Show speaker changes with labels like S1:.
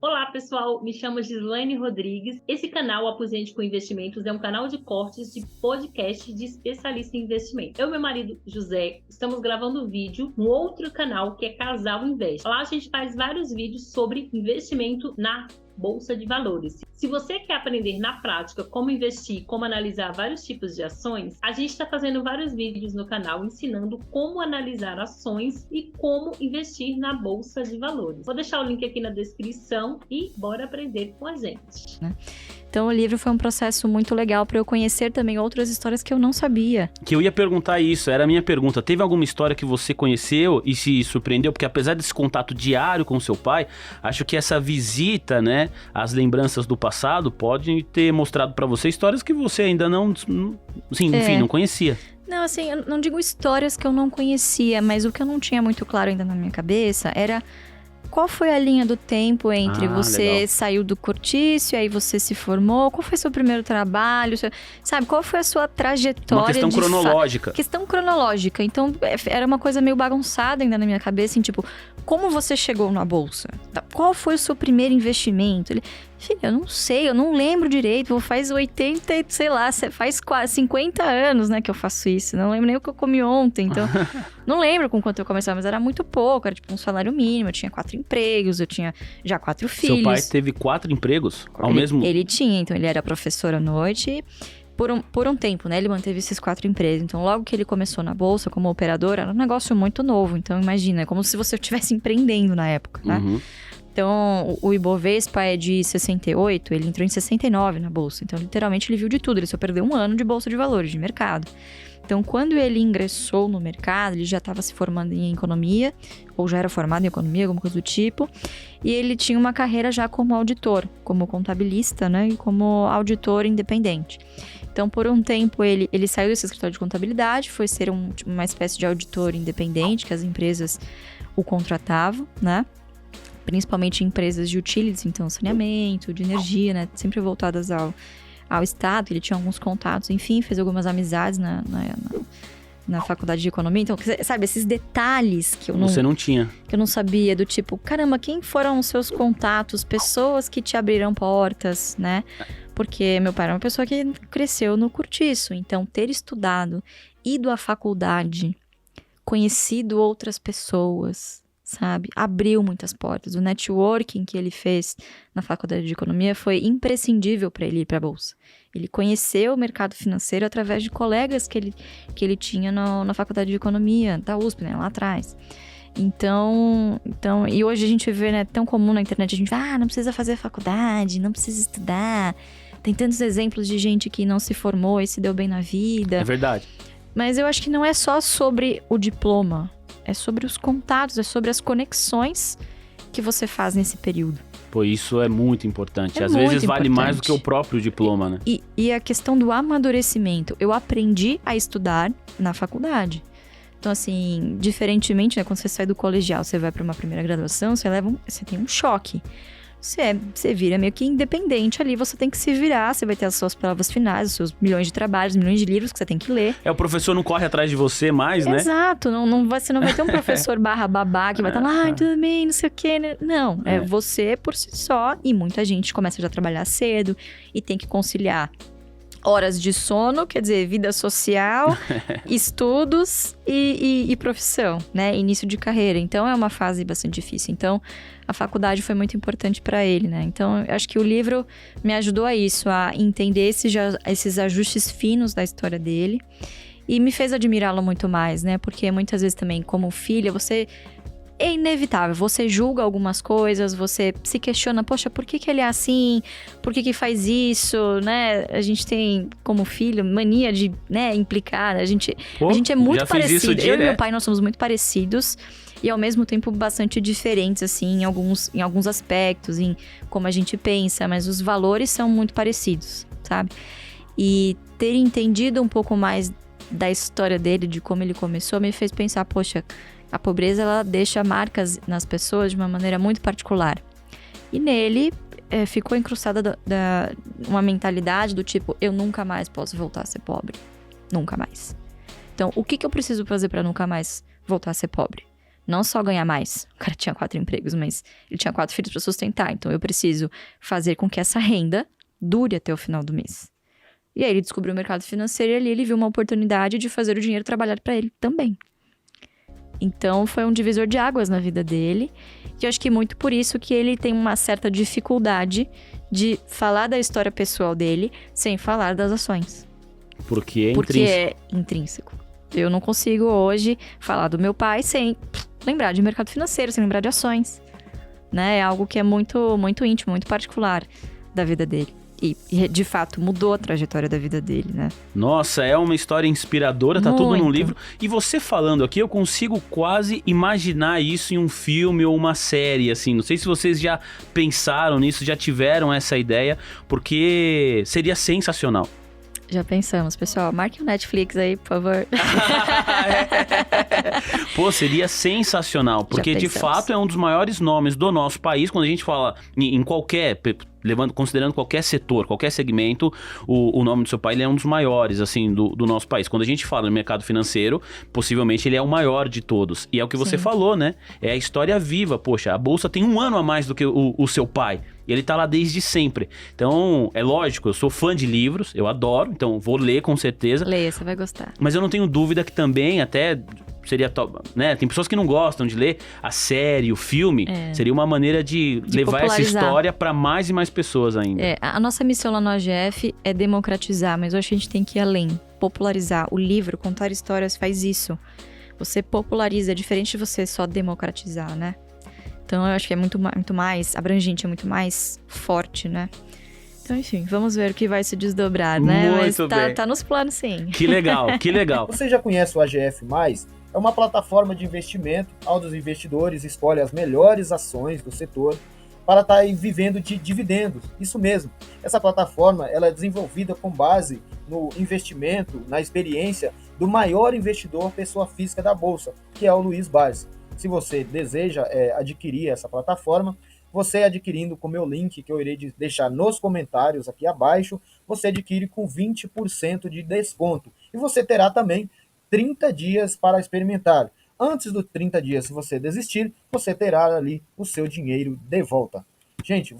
S1: Olá, pessoal. Me chamo Gislaine Rodrigues. Esse canal, Aposente com Investimentos, é um canal de cortes de podcast de especialista em investimento. Eu e meu marido, José, estamos gravando vídeo no outro canal, que é Casal Investe. Lá a gente faz vários vídeos sobre investimento na Bolsa de Valores. Se você quer aprender na prática como investir, como analisar vários tipos de ações, a gente está fazendo vários vídeos no canal ensinando como analisar ações e como investir na Bolsa de Valores. Vou deixar o link aqui na descrição e bora aprender com a gente.
S2: Então, o livro foi um processo muito legal para eu conhecer também outras histórias que eu não sabia.
S3: Que eu ia perguntar isso, era a minha pergunta. Teve alguma história que você conheceu e se surpreendeu? Porque apesar desse contato diário com seu pai, acho que essa visita, né, às lembranças do passado, pode ter mostrado para você histórias que você ainda não conhecia.
S2: Não, assim, eu não digo histórias que eu não conhecia, mas o que eu não tinha muito claro ainda na minha cabeça era... Qual foi a linha do tempo entre você
S3: legal.
S2: saiu do cortiço e aí você se formou? Qual foi seu primeiro trabalho? Sabe, qual foi a sua trajetória?
S3: Uma questão cronológica.
S2: Questão cronológica. Então, era uma coisa meio bagunçada ainda na minha cabeça, assim, tipo, como você chegou na bolsa? Qual foi o seu primeiro investimento? Filha, eu não sei, eu não lembro direito. Faz 80, sei lá, faz quase 50 anos, né, que eu faço isso. Não lembro nem o que eu comi ontem, então... não lembro com quanto eu começava, mas era muito pouco. Era tipo um salário mínimo, eu tinha 4 empregos, eu tinha já 4 filhos.
S3: Seu pai teve 4 empregos ao mesmo...
S2: Ele tinha, então ele era professor à noite... Por um tempo, né? Ele manteve esses 4 empregos. Então, logo que ele começou na bolsa como operador, era um negócio muito novo. Então, imagina, é como se você estivesse empreendendo na época, tá?
S3: Uhum.
S2: Então, o Ibovespa é de 68, ele entrou em 69 na bolsa. Então, literalmente, ele viu de tudo. Ele só perdeu um ano de bolsa de valores, de mercado. Então, quando ele ingressou no mercado, ele já estava se formando em economia, ou já era formado em economia, alguma coisa do tipo. E ele tinha uma carreira já como auditor, como contabilista, né? E como auditor independente. Então, por um tempo, ele saiu desse escritório de contabilidade, foi ser uma espécie de auditor independente, que as empresas o contratavam, né? Principalmente empresas de utilities, então saneamento, de energia, né? Sempre voltadas ao Estado. Ele tinha alguns contatos, enfim, fez algumas amizades na faculdade de economia. Então, sabe, esses detalhes que eu não...
S3: Você não tinha.
S2: Que eu não sabia, do tipo, caramba, quem foram os seus contatos, pessoas que te abriram portas, né? Porque meu pai era uma pessoa que cresceu no cortiço. Então, ter estudado, ido à faculdade, conhecido outras pessoas, sabe? Abriu muitas portas. O networking que ele fez na faculdade de economia foi imprescindível para ele ir para a bolsa. Ele conheceu o mercado financeiro através de colegas que ele tinha na faculdade de economia, da USP, né? Lá atrás. Então, e hoje a gente vê, né, tão comum na internet, a gente não precisa fazer faculdade, não precisa estudar. Tem tantos exemplos de gente que não se formou e se deu bem na vida.
S3: É verdade.
S2: Mas eu acho que não é só sobre o diploma, é sobre os contatos, é sobre as conexões que você faz nesse período.
S3: Pô, isso é muito importante.
S2: Às
S3: vezes vale mais do que o próprio diploma, né?
S2: E a questão do amadurecimento. Eu aprendi a estudar na faculdade. Então, assim, diferentemente, né, quando você sai do colegial, você vai para uma primeira graduação, você tem um choque. Você vira meio que independente ali, você tem que se virar, você vai ter as suas provas finais, os seus milhões de trabalhos, milhões de livros que você tem que ler.
S3: O professor não corre atrás de você mais, né?
S2: Exato, você não vai ter um professor babá que vai estar lá, tudo bem, não sei o quê, né? Não, é você por si só, e muita gente começa já a trabalhar cedo e tem que conciliar horas de sono, quer dizer, vida social, estudos e profissão, né? Início de carreira. Então, é uma fase bastante difícil. Então, a faculdade foi muito importante para ele, né? Então, eu acho que o livro me ajudou a isso, a entender esses ajustes finos da história dele. E me fez admirá-lo muito mais, né? Porque muitas vezes também, como filha, é inevitável, você julga algumas coisas, você se questiona, poxa, por que ele é assim? Por que faz isso, né? A gente tem, como filho, mania de, né, implicar, a gente é muito parecido. Eu e meu pai, nós somos muito parecidos e ao mesmo tempo bastante diferentes, assim, em alguns aspectos, em como a gente pensa, mas os valores são muito parecidos, sabe? E ter entendido um pouco mais da história dele, de como ele começou, me fez pensar, poxa, a pobreza, ela deixa marcas nas pessoas de uma maneira muito particular. E nele, ficou incrustada uma mentalidade do tipo, eu nunca mais posso voltar a ser pobre. Nunca mais. Então, o que eu preciso fazer para nunca mais voltar a ser pobre? não só ganhar mais. O cara tinha 4 empregos, mas ele tinha 4 filhos para sustentar. Então, eu preciso fazer com que essa renda dure até o final do mês. E aí, ele descobriu o mercado financeiro e ali ele viu uma oportunidade de fazer o dinheiro trabalhar para ele também. Então, foi um divisor de águas na vida dele. E eu acho que muito por isso que ele tem uma certa dificuldade de falar da história pessoal dele sem falar das ações.
S3: Porque
S2: é intrínseco. Eu não consigo hoje falar do meu pai sem lembrar de mercado financeiro, sem lembrar de ações. Né? É algo que é muito, muito íntimo, muito particular da vida dele. E, de fato, mudou a trajetória da vida dele, né?
S3: Nossa, é uma história inspiradora, tá tudo num
S2: Muito.
S3: livro. E você falando aqui, eu consigo quase imaginar isso em um filme ou uma série, assim. Não sei se vocês já pensaram nisso, já tiveram essa ideia, porque seria sensacional.
S2: Já pensamos, pessoal. Marque o Netflix aí, por favor.
S3: Pô, seria sensacional, porque de fato é um dos maiores nomes do nosso país. Quando a gente fala em qualquer, considerando qualquer setor, qualquer segmento, o nome do seu pai ele é um dos maiores, assim, do nosso país. Quando a gente fala no mercado financeiro, possivelmente ele é o maior de todos. E é o que você falou, né? É a história viva. Poxa, a Bolsa tem 1 ano a mais do que o seu pai. E ele tá lá desde sempre. Então, é lógico, eu sou fã de livros, eu adoro, então vou ler com certeza.
S2: Leia, você vai gostar.
S3: Mas eu não tenho dúvida que também até seria top, né? Tem pessoas que não gostam de ler a série, o filme. Seria uma maneira de levar essa história para mais e mais pessoas ainda.
S2: A nossa missão lá no AGF é democratizar, mas eu acho que a gente tem que ir além. Popularizar. O livro, contar histórias, faz isso. Você populariza, é diferente de você só democratizar, né? Então, eu acho que é muito mais abrangente, é muito mais forte, né? Então, enfim, vamos ver o que vai se desdobrar, né?
S3: Muito bem.
S2: Tá nos planos, sim.
S3: Que legal, que legal.
S4: Você já conhece o AGF+? É uma plataforma de investimento onde os investidores escolhem as melhores ações do setor para estar vivendo de dividendos. Isso mesmo. Essa plataforma ela é desenvolvida com base no investimento, na experiência do maior investidor pessoa física da Bolsa, que é o Luiz Barsi. Se você deseja adquirir essa plataforma, você adquirindo com o meu link, que eu irei deixar nos comentários aqui abaixo, você adquire com 20% de desconto. E você terá também 30 dias para experimentar. Antes dos 30 dias, se você desistir, você terá ali o seu dinheiro de volta. Gente,